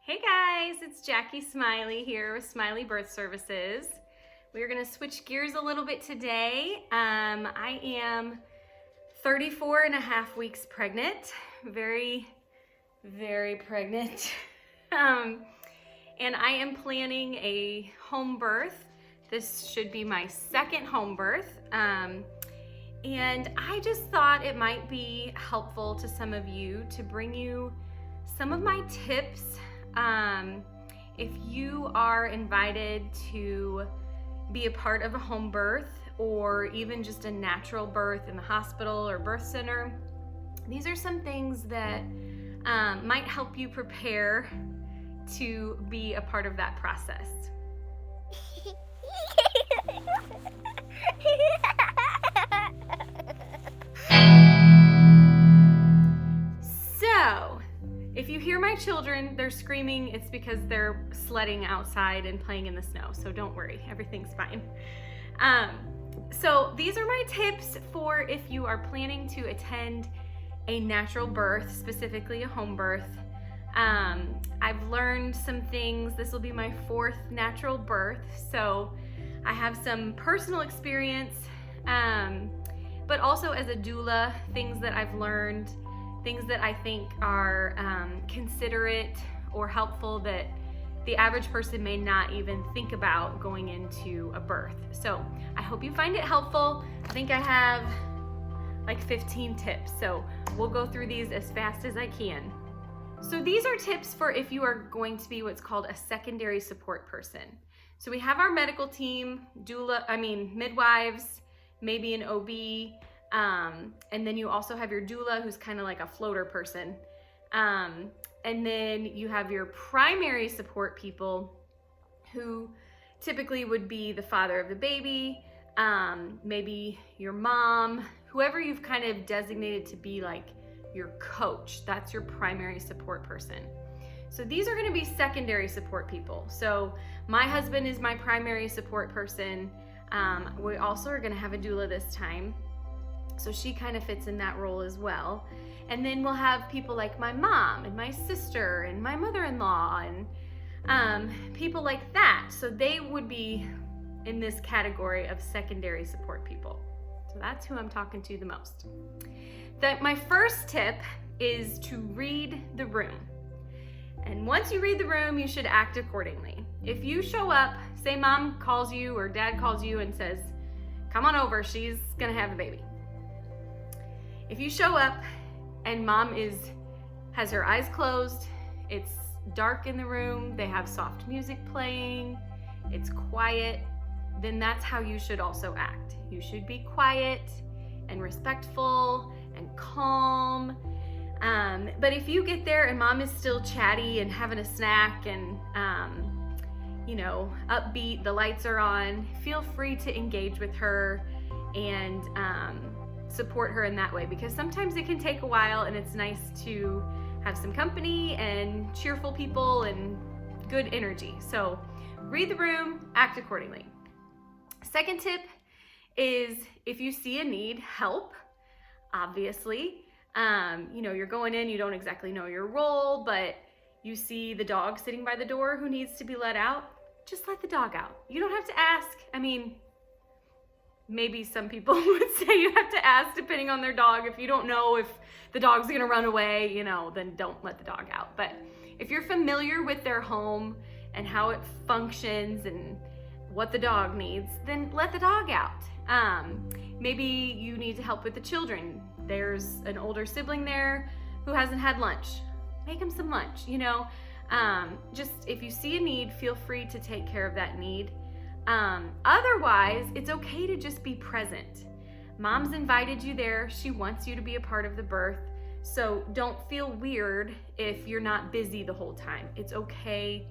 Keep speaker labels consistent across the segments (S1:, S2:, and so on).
S1: Hey guys, it's Jackie Smiley here with Smiley Birth Services. We are going to switch gears a little bit today. I am 34 and a half weeks pregnant, very pregnant. And I am planning a home birth. This should be my second home birth. And I just thought it might be helpful to some of you to bring you some of my tips. If you are invited to be a part of a home birth or even just a natural birth in the hospital or birth center, these are some things that might help you prepare to be a part of that process. So, if you hear my children, they're screaming, it's because they're sledding outside and playing in the snow. So don't worry, everything's fine. So these are my tips for if you are planning to attend a natural birth, specifically a home birth. I've learned some things. This will be my fourth natural birth. So I have some personal experience, but also as a doula, things that I've learned, things that I think are considerate or helpful that the average person may not even think about going into a birth. So I hope you find it helpful. I think I have like 15 tips, so we'll go through these as fast as I can. So these are tips for if you are going to be what's called a secondary support person. So we have our medical team, midwives, maybe an OB, and then you also have your doula, who's kind of like a floater person. And then you have your primary support people, who typically would be the father of the baby, maybe your mom, whoever you've kind of designated to be like your coach. That's your primary support person. So these are going to be secondary support people. So my husband is my primary support person. We also are going to have a doula this time. So she kind of fits in that role as well. And then we'll have people like my mom and my sister and my mother-in-law and people like that. So they would be in this category of secondary support people. So that's who I'm talking to the most. My first tip is to read the room. And once you read the room, you should act accordingly. If you show up, say mom calls you or dad calls you and says, come on over, she's gonna have a baby. If you show up and mom has her eyes closed, it's dark in the room, they have soft music playing, it's quiet, then that's how you should also act. You should be quiet and respectful and calm. But if you get there and mom is still chatty and having a snack and upbeat, the lights are on, feel free to engage with her and support her in that way, because sometimes it can take a while and it's nice to have some company and cheerful people and good energy. So read the room, act accordingly. Second tip is if you see a need, help. Obviously, you're going in, you don't exactly know your role, but you see the dog sitting by the door who needs to be let out, just let the dog out. You don't have to ask. Maybe some people would say you have to ask depending on their dog. If you don't know if the dog's gonna run away, then don't let the dog out. But if you're familiar with their home and how it functions and what the dog needs, then let the dog out. Maybe you need to help with the children. There's an older sibling there who hasn't had lunch. Make them some lunch, just if you see a need, feel free to take care of that need. Otherwise, it's okay to just be present. Mom's invited you there. She wants you to be a part of the birth. So don't feel weird if you're not busy the whole time. It's okay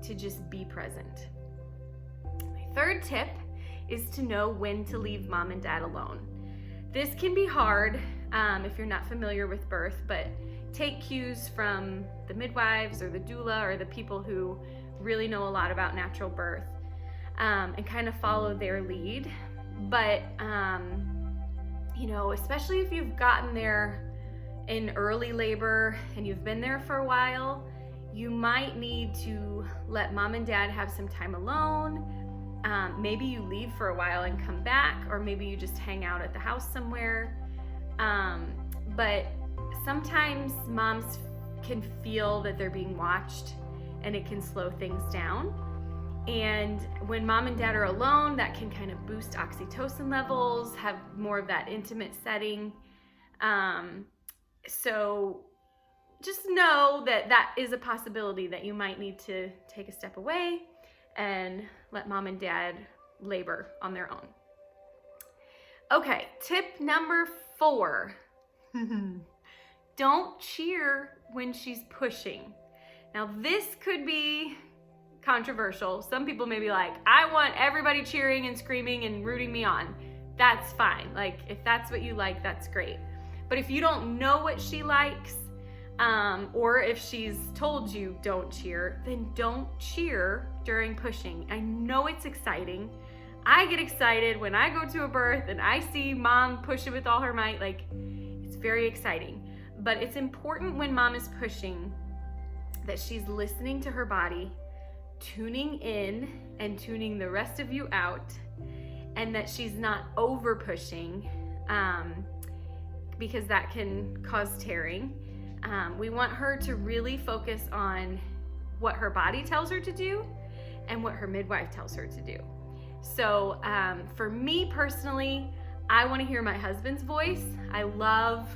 S1: to just be present. My third tip is to know when to leave mom and dad alone. This can be hard if you're not familiar with birth, but take cues from the midwives or the doula or the people who really know a lot about natural birth. And kind of follow their lead. But, especially if you've gotten there in early labor and you've been there for a while, you might need to let mom and dad have some time alone. Maybe you leave for a while and come back, or maybe you just hang out at the house somewhere. But sometimes moms can feel that they're being watched, and it can slow things down. And when mom and dad are alone, that can kind of boost oxytocin levels, have more of that intimate setting. So just know that that is a possibility, that you might need to take a step away and let mom and dad labor on their own. Okay, tip number 4. Don't cheer when she's pushing. Now this could be controversial. Some people may be like, I want everybody cheering and screaming and rooting me on. That's fine. Like, if that's what you like, that's great. But if you don't know what she likes, or if she's told you don't cheer, then don't cheer during pushing. I know it's exciting. I get excited when I go to a birth and I see mom push it with all her might. Like, it's very exciting. But it's important when mom is pushing that she's listening to her body, tuning in and tuning the rest of you out, and that she's not over pushing, because that can cause tearing. We want her to really focus on what her body tells her to do and what her midwife tells her to do. So for me personally, I want to hear my husband's voice. I love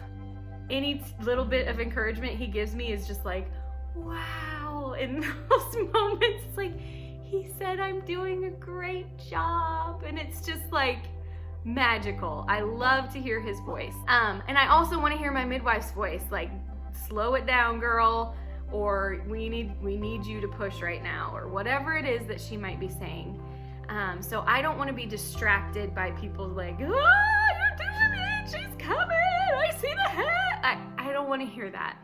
S1: any little bit of encouragement he gives me. Is just like, wow. In those moments, it's like, he said I'm doing a great job. And it's just like magical. I love to hear his voice. And I also want to hear my midwife's voice, like, slow it down, girl, or we need you to push right now, or whatever it is that she might be saying. So I don't want to be distracted by people like, oh, you're doing it, she's coming, I see the head. I don't want to hear that.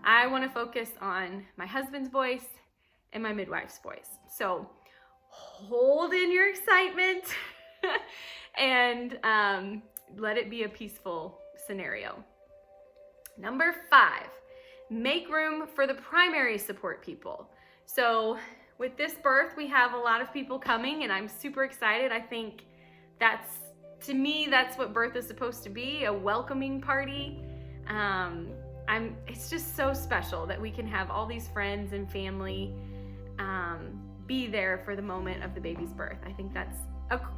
S1: I want to focus on my husband's voice and my midwife's voice. So hold in your excitement and let it be a peaceful scenario. Number 5, make room for the primary support people. So with this birth, we have a lot of people coming, and I'm super excited. I think to me, that's what birth is supposed to be, a welcoming party. It's just so special that we can have all these friends and family be there for the moment of the baby's birth. I think that's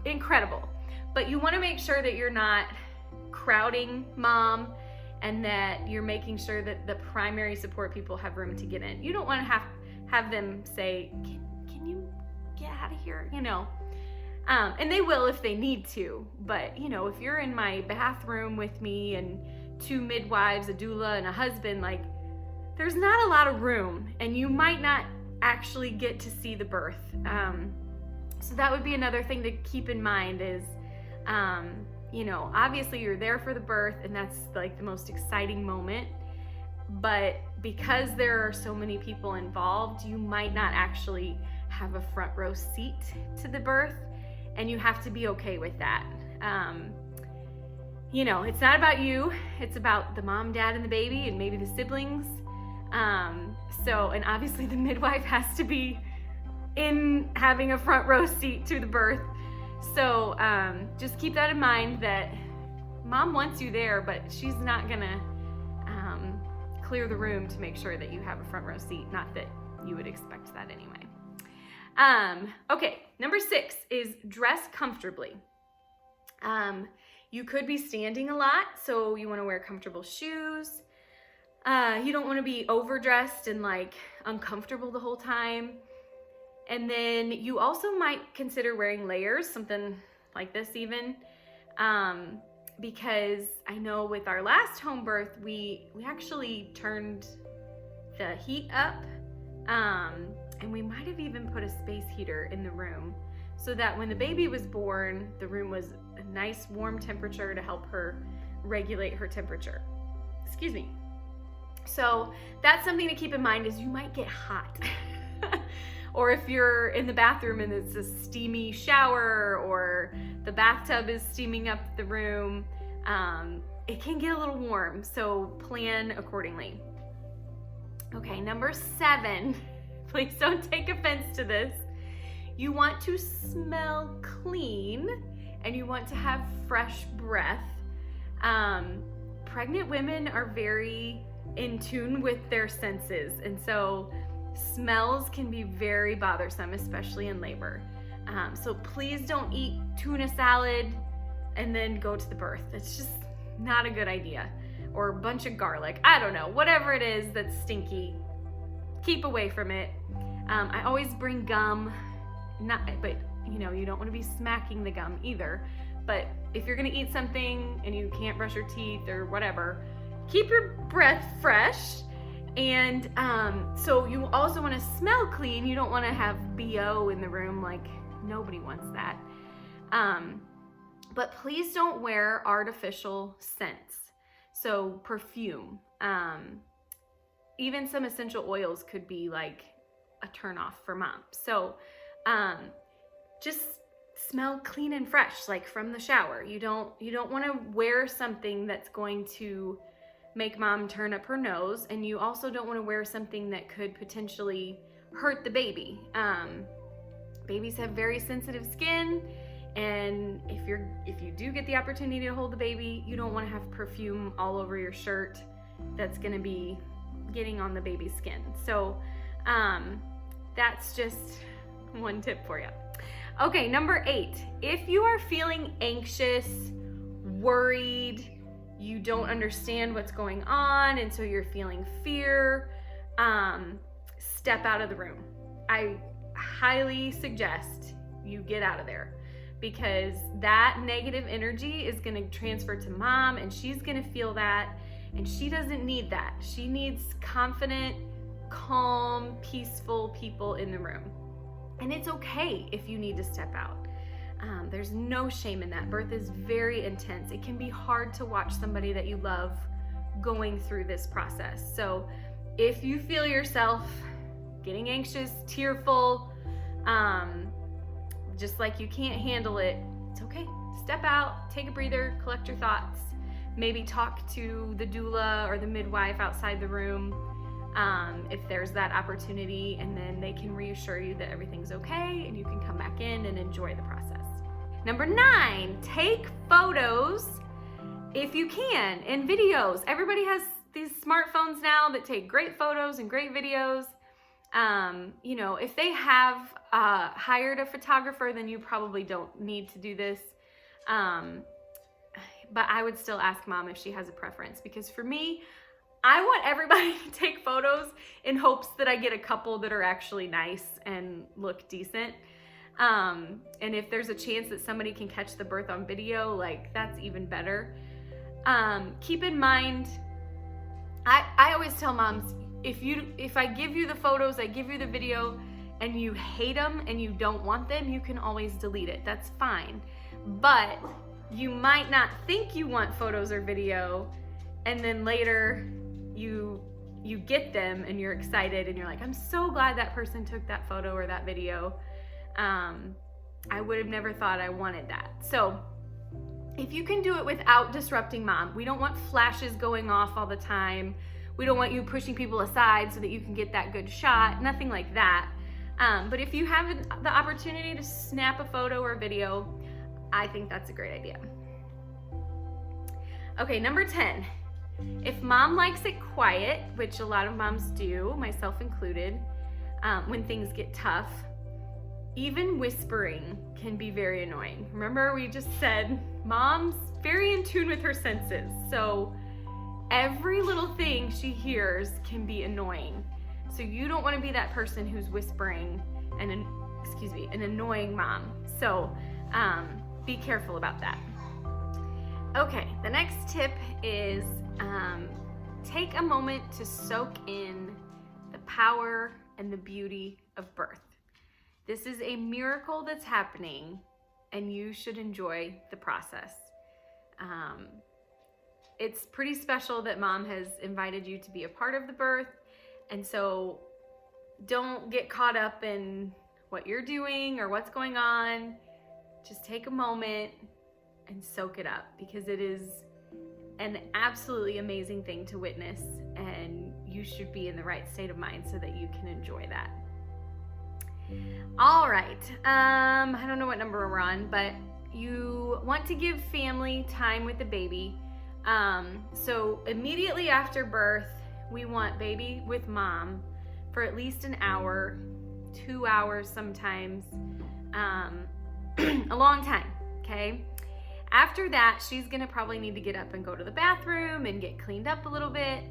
S1: incredible. But you want to make sure that you're not crowding mom, and that you're making sure that the primary support people have room to get in. You don't want to have them say, can you get out of here? And they will if they need to. But, if you're in my bathroom with me and 2 midwives, a doula, and a husband, like, there's not a lot of room, and you might not actually get to see the birth. So that would be another thing to keep in mind is, obviously you're there for the birth, and that's like the most exciting moment. But because there are so many people involved, you might not actually have a front row seat to the birth, and you have to be okay with that. It's not about you, it's about the mom, dad, and the baby, and maybe the siblings. And obviously the midwife has to be in having a front row seat to the birth. So just keep that in mind, that mom wants you there, but she's not gonna clear the room to make sure that you have a front row seat. Not that you would expect that anyway. Okay, number 6 is dress comfortably. You could be standing a lot, so you want to wear comfortable shoes. You don't want to be overdressed and like uncomfortable the whole time. And then you also might consider wearing layers, something like this even, because I know with our last home birth, we actually turned the heat up, and we might have even put a space heater in the room so that when the baby was born, the room was a nice warm temperature to help her regulate her temperature. Excuse me. So that's something to keep in mind, is you might get hot. Or if you're in the bathroom and it's a steamy shower, or the bathtub is steaming up the room, it can get a little warm, so plan accordingly. Okay, number 7 please don't take offense to this. You want to smell clean and you want to have fresh breath. Pregnant women are very in tune with their senses, and so smells can be very bothersome, especially in labor. So please don't eat tuna salad and then go to the birth. That's just not a good idea. Or a bunch of garlic. I don't know. Whatever it is that's stinky, keep away from it. I always bring gum, but you don't want to be smacking the gum either. But if you're gonna eat something and you can't brush your teeth or whatever, keep your breath fresh. And so you also want to smell clean. You don't want to have BO in the room. Like, nobody wants that. But please don't wear artificial scents. So perfume, even some essential oils could be like a turnoff for mom. So just smell clean and fresh, like from the shower. You don't want to wear something that's going to make mom turn up her nose, and you also don't want to wear something that could potentially hurt the baby. Babies have very sensitive skin, and if you do get the opportunity to hold the baby, you don't want to have perfume all over your shirt that's going to be getting on the baby's skin. So that's just one tip for you. Okay, number 8, if you are feeling anxious, worried, you don't understand what's going on, and so you're feeling fear, step out of the room. I highly suggest you get out of there, because that negative energy is going to transfer to mom, and she's going to feel that, and she doesn't need that. She needs confident, calm, peaceful people in the room. And it's okay if you need to step out. There's no shame in that. Birth is very intense. It can be hard to watch somebody that you love going through this process. So if you feel yourself getting anxious, tearful, just like you can't handle it, it's okay. Step out, take a breather, collect your thoughts, maybe talk to the doula or the midwife outside the room, if there's that opportunity, and then they can reassure you that everything's okay and you can come back in and enjoy the process. Number 9, take photos if you can, and videos. Everybody has these smartphones now that take great photos and great videos. If they have hired a photographer, then you probably don't need to do this. But I would still ask mom if she has a preference, because for me, I want everybody to take photos in hopes that I get a couple that are actually nice and look decent. And if there's a chance that somebody can catch the birth on video, like, that's even better. Keep in mind, I always tell moms, if I give you the photos, I give you the video, and you hate them and you don't want them, you can always delete it. That's fine. But you might not think you want photos or video, and then later you get them and you're excited and you're like, I'm so glad that person took that photo or that video. I would have never thought I wanted that. So if you can do it without disrupting mom, we don't want flashes going off all the time. We don't want you pushing people aside so that you can get that good shot, nothing like that. But if you have the opportunity to snap a photo or video, I think that's a great idea. Okay, number 10. If mom likes it quiet, which a lot of moms do, myself included, when things get tough, even whispering can be very annoying. Remember, we just said mom's very in tune with her senses. So every little thing she hears can be annoying. So you don't want to be that person who's whispering and an annoying mom. So be careful about that. Okay, the next tip is take a moment to soak in the power and the beauty of birth. This is a miracle that's happening, and you should enjoy the process. It's pretty special that mom has invited you to be a part of the birth, and so don't get caught up in what you're doing or what's going on. Just take a moment and soak it up, because it is an absolutely amazing thing to witness, and you should be in the right state of mind so that you can enjoy that. All right, I don't know what number we're on, but you want to give family time with the baby. So immediately after birth, we want baby with mom for at least an hour, 2 hours sometimes, a long time, okay? After that, she's gonna probably need to get up and go to the bathroom and get cleaned up a little bit.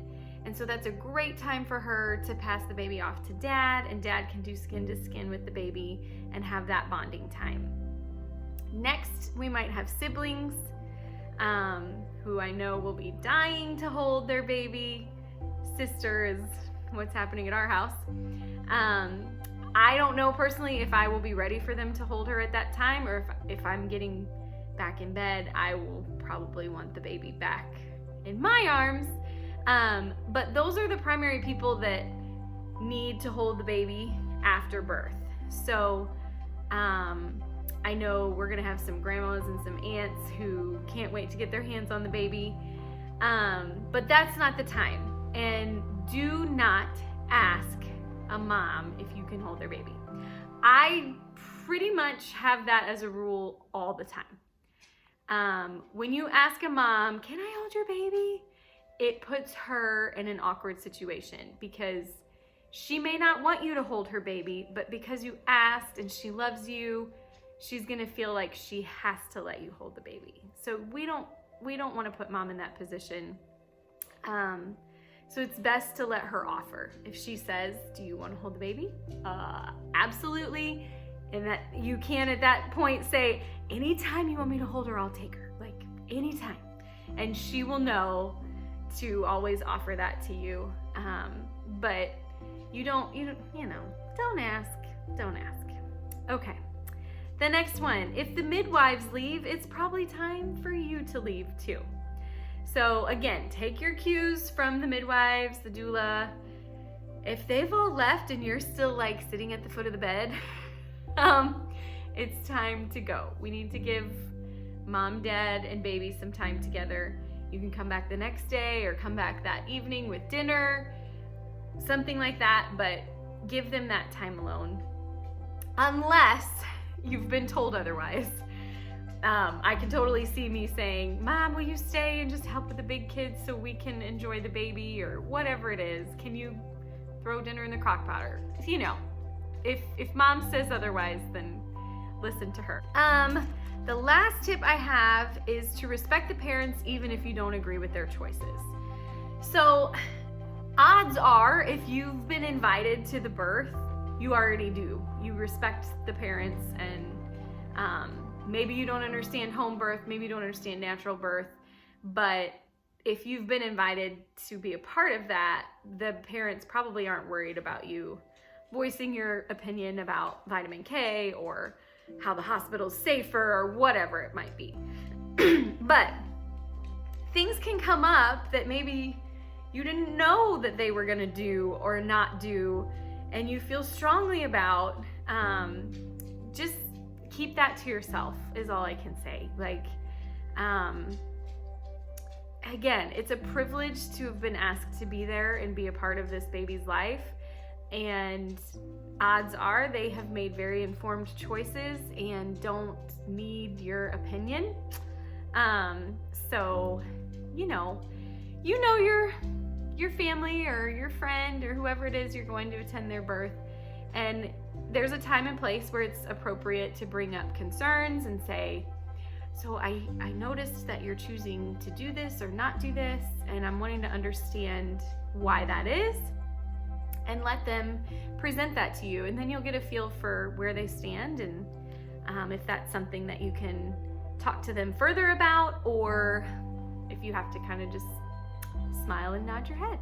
S1: And so that's a great time for her to pass the baby off to dad, and dad can do skin to skin with the baby and have that bonding time. Next, we might have siblings who I know will be dying to hold their baby. Sister is what's happening at our house. I don't know personally if I will be ready for them to hold her at that time, or if I'm getting back in bed, I will probably want the baby back in my arms. But those are the primary people that need to hold the baby after birth. So I know we're gonna have some grandmas and some aunts who can't wait to get their hands on the baby. But that's not the time. And do not ask a mom if you can hold their baby. I pretty much have that as a rule all the time. When you ask a mom, can I hold your baby? It puts her in an awkward situation because she may not want you to hold her baby, but because you asked and she loves you, she's gonna feel like she has to let you hold the baby. So we don't want to put mom in that position. So it's best to let her offer. If she says, do you want to hold the baby? Absolutely. And that you can at that point say, anytime you want me to hold her, I'll take her, like anytime. And she will know to always offer that to you. But don't ask. Okay. The next one, if the midwives leave, it's probably time for you to leave too. So again, take your cues from the midwives, the doula. If they've all left and you're still like sitting at the foot of the bed, it's time to go. We need to give mom, dad, and baby some time together. You can come back the next day or come back that evening with dinner, something like that, but give them that time alone. Unless you've been told otherwise. I can totally see me saying, Mom, will you stay and just help with the big kids so we can enjoy the baby, or whatever it is? Can you throw dinner in the crock pot? Or, if mom says otherwise, then listen to her. The last tip I have is to respect the parents even if you don't agree with their choices. So odds are, if you've been invited to the birth, you already do. You respect the parents, and maybe you don't understand home birth, maybe you don't understand natural birth, but if you've been invited to be a part of that, the parents probably aren't worried about you voicing your opinion about vitamin K or how the hospital's safer or whatever it might be. But things can come up that maybe you didn't know that they were gonna do or not do, and you feel strongly about. Just keep that to yourself is all I can say. Again, it's a privilege to have been asked to be there and be a part of this baby's life. And odds are they have made very informed choices and don't need your opinion. So, your family or your friend or whoever it is you're going to attend their birth. And there's a time and place where it's appropriate to bring up concerns and say, so I noticed that you're choosing to do this or not do this, and I'm wanting to understand why that is, and let them present that to you. And then you'll get a feel for where they stand, and if that's something that you can talk to them further about, or if you have to kind of just smile and nod your head.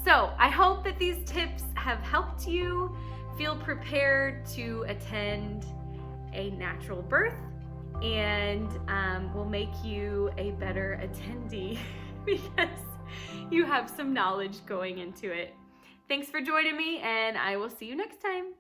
S1: So I hope that these tips have helped you feel prepared to attend a natural birth, and will make you a better attendee because you have some knowledge going into it. Thanks for joining me, and I will see you next time.